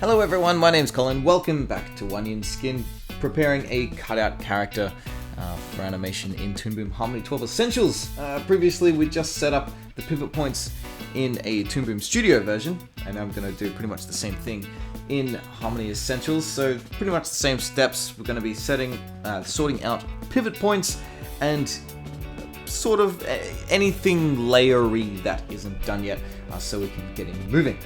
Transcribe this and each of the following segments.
Hello everyone, my name's Colin. Welcome back to Onion Skin, preparing a cutout character for animation in Toon Boom Harmony 12 Essentials. Previously we just set up the pivot points in a Toon Boom Studio version, and I'm going to do pretty much the same thing in Harmony Essentials. So pretty much the same steps. We're going to be sorting out pivot points and sort of anything layery that isn't done yet, so we can get it moving.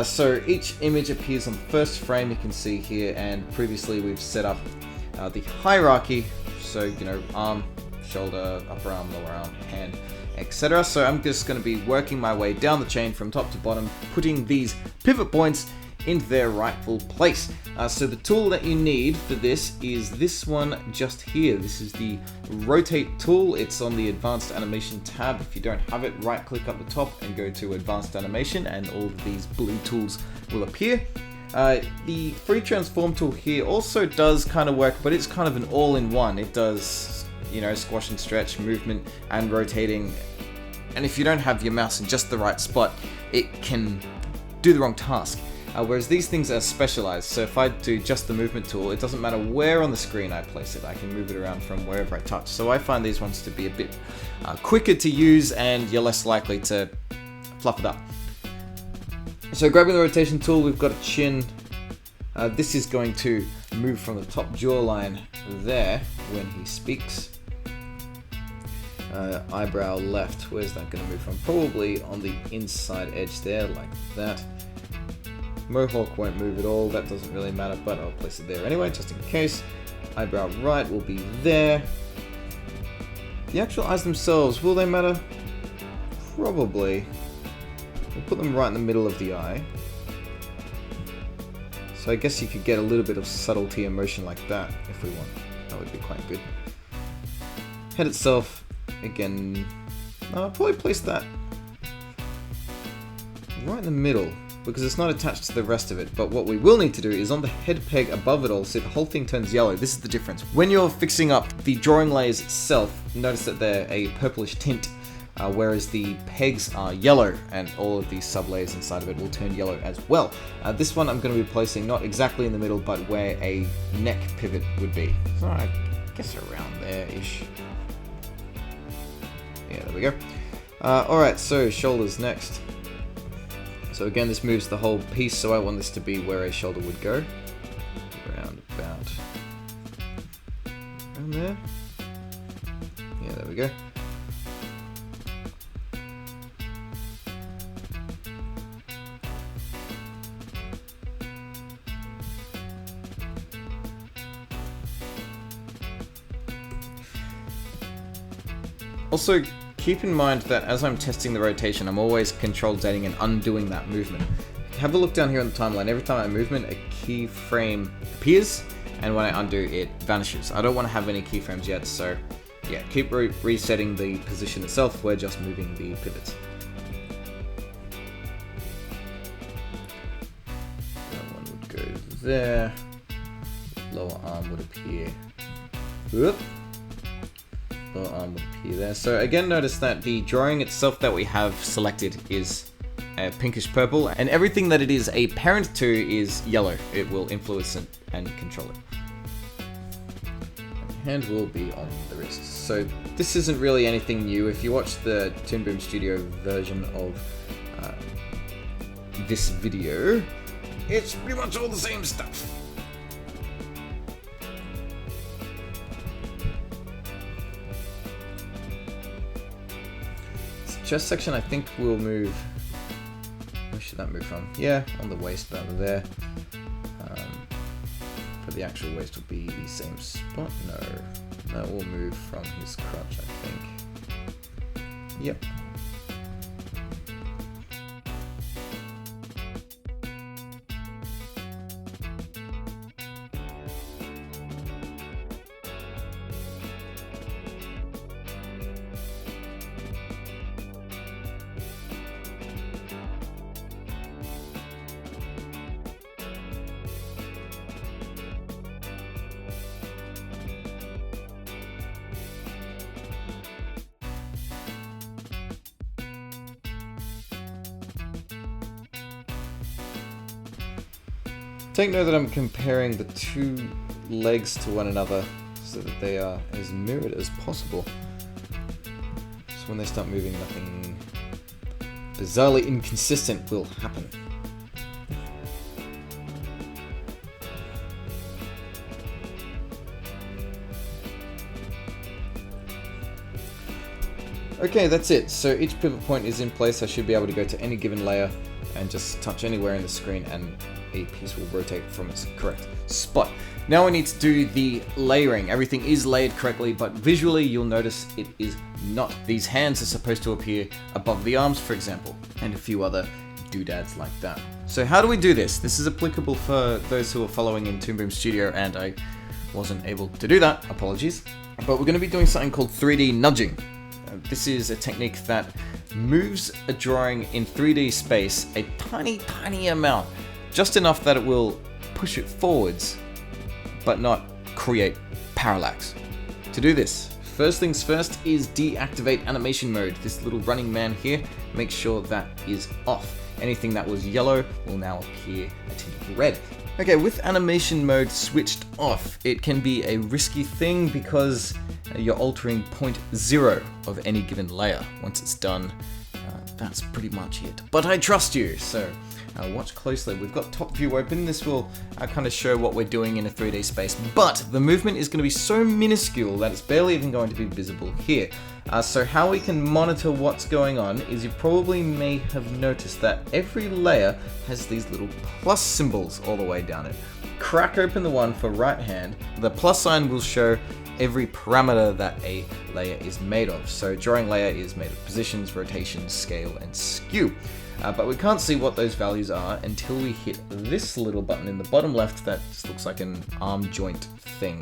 So each image appears on the first frame, you can see here, and previously we've set up the hierarchy, so you know, arm, shoulder, upper arm, lower arm, hand, etc. So I'm just going to be working my way down the chain from top to bottom, putting these pivot points in their rightful place. So the tool that you need for this is this one just here. This is the rotate tool. It's on the advanced animation tab. If you don't have it, right click up the top and go to advanced animation, and all of these blue tools will appear. The free transform tool here also does kind of work, but it's kind of an all-in-one. It does, you know, squash and stretch, movement and rotating, and if you don't have your mouse in just the right spot, it can do the wrong task. Whereas these things are specialized, so if I do just the movement tool, it doesn't matter where on the screen I place it, I can move it around from wherever I touch. So I find these ones to be a bit quicker to use, and you're less likely to fluff it up. So grabbing the rotation tool, we've got a chin. This is going to move from the top jawline there when he speaks. Eyebrow left, where's that going to move from? Probably on the inside edge there, like that. Mohawk won't move at all, that doesn't really matter, but I'll place it there anyway, just in case. Eyebrow right will be there. The actual eyes themselves, will they matter? Probably. We'll put them right in the middle of the eye. So I guess you could get a little bit of subtlety and motion like that, if we want. That would be quite good. Head itself, again, I'll probably place that right in the middle, because it's not attached to the rest of it. But what we will need to do is on the head peg above it all, so the whole thing turns yellow. This is the difference. When you're fixing up the drawing layers itself, notice that they're a purplish tint, whereas the pegs are yellow, and all of these sub-layers inside of it will turn yellow as well. This one I'm going to be placing not exactly in the middle, but where a neck pivot would be. So I guess around there-ish. Yeah, there we go. Alright, so shoulders next. So again, this moves the whole piece, so I want this to be where a shoulder would go. Around about around there. Yeah, there we go. Also, keep in mind that as I'm testing the rotation, I'm always control-Z-ing and undoing that movement. Have a look down here on the timeline. Every time I move, a keyframe appears, and when I undo, it vanishes. I don't want to have any keyframes yet, so yeah, keep resetting the position itself. We're just moving the pivots. That one would go there. Lower arm would appear. Whoop. Lower arm would appear there. So again, notice that the drawing itself that we have selected is a pinkish purple, and everything that it is a parent to is yellow. It will influence it and control it. And hand will be on the wrist. So this isn't really anything new. If you watch the Toon Boom Studio version of this video, it's pretty much all the same stuff. Chest section, I think we'll move. Where should that move from? Yeah, on the waist about there. But the actual waist will be the same spot. No, that will move from his crotch, I think. Yep. Take note that I'm comparing the two legs to one another so that they are as mirrored as possible. So when they start moving, nothing bizarrely inconsistent will happen. Okay, that's it. So each pivot point is in place. I should be able to go to any given layer and just touch anywhere in the screen and a piece will rotate from its correct spot. Now we need to do the layering. Everything is layered correctly, but visually you'll notice it is not. These hands are supposed to appear above the arms, for example, and a few other doodads like that. So how do we do this? This is applicable for those who are following in Toon Boom Studio, and I wasn't able to do that, apologies. But we're going to be doing something called 3D nudging. This is a technique that moves a drawing in 3D space a tiny amount, just enough that it will push it forwards, but not create parallax. To do this, first things first is deactivate animation mode. This little running man here, make sure that is off. Anything that was yellow will now appear a tint of red. Okay, with animation mode switched off, it can be a risky thing because you're altering 0.0 of any given layer. Once it's done, that's pretty much it. But I trust you, so watch closely. We've got top view open. This will kind of show what we're doing in a 3D space, but the movement is going to be so minuscule that it's barely even going to be visible here. So how we can monitor what's going on is you probably may have noticed that every layer has these little plus symbols all the way down it. Crack open the one for right hand. The plus sign will show every parameter that a layer is made of. So drawing layer is made of positions, rotations, scale, and skew. But we can't see what those values are until we hit this little button in the bottom left that just looks like an arm joint thing.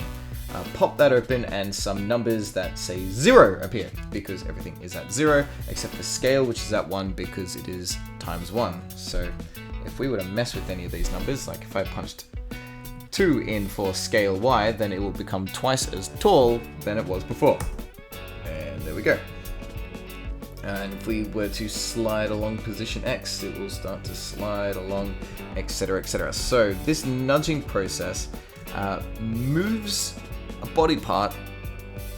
Pop that open and some numbers that say 0 appear because everything is at 0 except for scale, which is at 1 because it is times 1. So if we were to mess with any of these numbers, like if I punched 2 in for scale Y, then it will become twice as tall than it was before. And there we go. And if we were to slide along position X, it will start to slide along, etc, etc. So this nudging process moves a body part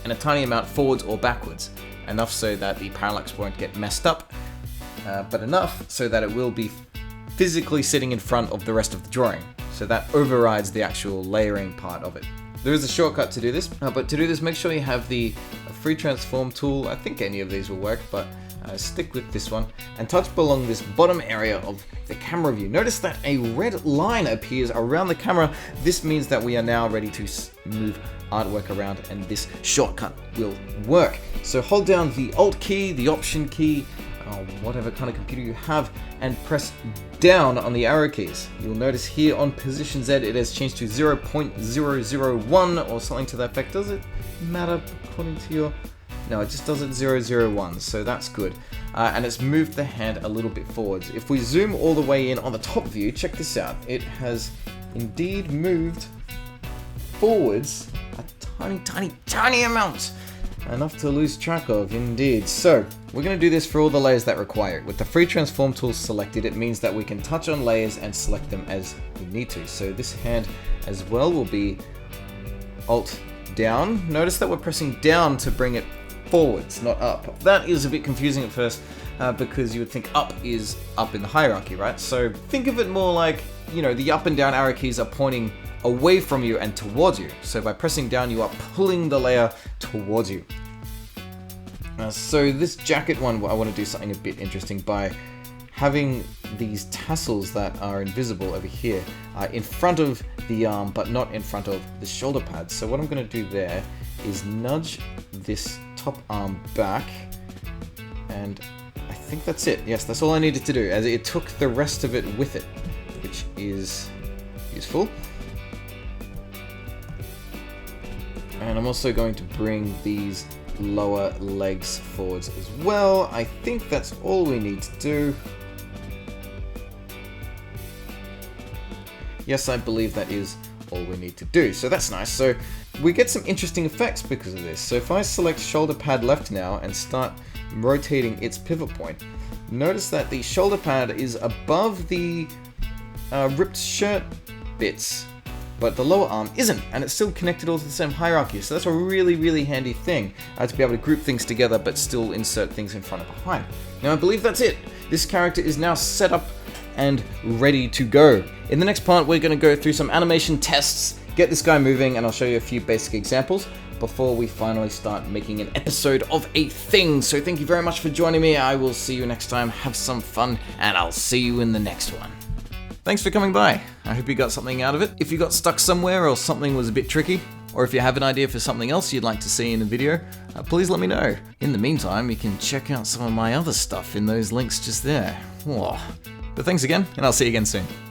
in a tiny amount forwards or backwards, enough so that the parallax won't get messed up, but enough so that it will be physically sitting in front of the rest of the drawing. So that overrides the actual layering part of it. There is a shortcut to do this, but to do this, make sure you have the free transform tool. I think any of these will work, but stick with this one and touch along this bottom area of the camera view. Notice that a red line appears around the camera. This means that we are now ready to move artwork around, and this shortcut will work. So hold down the Alt key, the Option key, whatever kind of computer you have, and press down on the arrow keys. You'll notice here on position Z it has changed to 0.001 or something to that effect. Does it matter according to your... No, it just does it 001, so that's good. And it's moved the hand a little bit forwards. If we zoom all the way in on the top view, check this out. It has indeed moved forwards a tiny amount. Enough to lose track of, indeed. So, we're going to do this for all the layers that require it. With the free transform tool selected, it means that we can touch on layers and select them as we need to. So this hand as well will be Alt down. Notice that we're pressing down to bring it forwards, not up. That is a bit confusing at first because you would think up is up in the hierarchy, right? So think of it more like, you know, the up and down arrow keys are pointing away from you and towards you. So by pressing down, you are pulling the layer towards you. So this jacket one, I want to do something a bit interesting by having these tassels that are invisible over here in front of the arm, but not in front of the shoulder pads. So what I'm going to do there is nudge this top arm back, and I think that's it. Yes, that's all I needed to do, as it took the rest of it with it, which is useful. And I'm also going to bring these lower legs forwards as well. I think that's all we need to do. Yes, I believe that is all we need to do. So that's nice. So we get some interesting effects because of this. So if I select shoulder pad left now and start rotating its pivot point, notice that the shoulder pad is above the ripped shirt bits, but the lower arm isn't, and it's still connected all to the same hierarchy. So that's a really, really handy thing to be able to group things together, but still insert things in front and behind. Now I believe that's it. This character is now set up and ready to go. In the next part, we're going to go through some animation tests, get this guy moving, and I'll show you a few basic examples before we finally start making an episode of a thing. So thank you very much for joining me. I will see you next time. Have some fun, and I'll see you in the next one. Thanks for coming by. I hope you got something out of it. If you got stuck somewhere or something was a bit tricky, or if you have an idea for something else you'd like to see in a video, please let me know. In the meantime, you can check out some of my other stuff in those links just there. But thanks again, and I'll see you again soon.